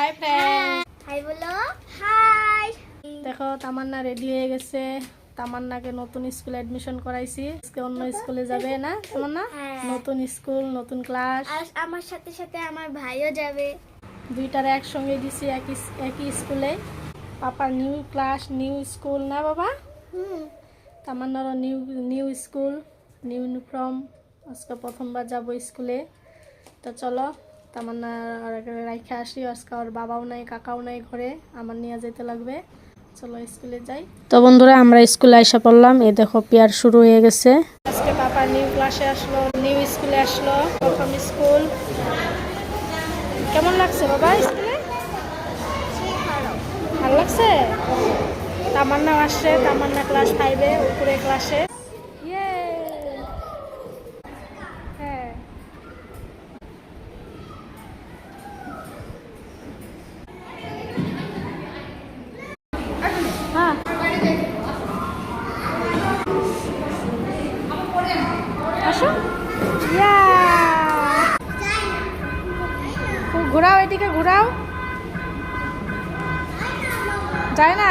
Hi friend, high বলো। High. দেখো তামান্না ready হয়ে গেছে। তামান্নাকে নতুন স্কুলে অ্যাডমিশন করাইছি। আজকে অন্য স্কুলে যাবে না তামান্না? নতুন স্কুল, নতুন ক্লাস। আর আমার সাথে সাথে আমার ভাইও যাবে। দুইটারে একসঙ্গে দিছি একই স্কুলে। পাপার নিউ ক্লাস, নিউ স্কুল না বাবা? তামান্নারও নিউ স্কুল, নিউ ইউনিফর্ম। আজকে প্রথমবার যাব স্কুলে। তো চলো তামান্না আর রাইখে আসি। আজকে ওর বাবাও নাই, কাকাও নাই ঘরে, আমার নিয়ে যেতে লাগবে। চলো স্কুলে যাই। তো বন্ধুরা আমরা স্কুলে আইসা পড়লাম। এই দেখো পেয়ার শুরু হয়ে গেছে। আজকে পাপা নিউ ক্লাসে আসলো, নিউ স্কুলে আসলো, প্রথম স্কুল। কেমন লাগছে বাবা স্কুলে? ভালো লাগছে। তামান্না আসছে, তামান্না ক্লাস 5-এ, উপরে ক্লাসে। হ্যাঁ হ্যাঁ আসো। ঘোরাও, এদিকে ঘোরাও। যায় না?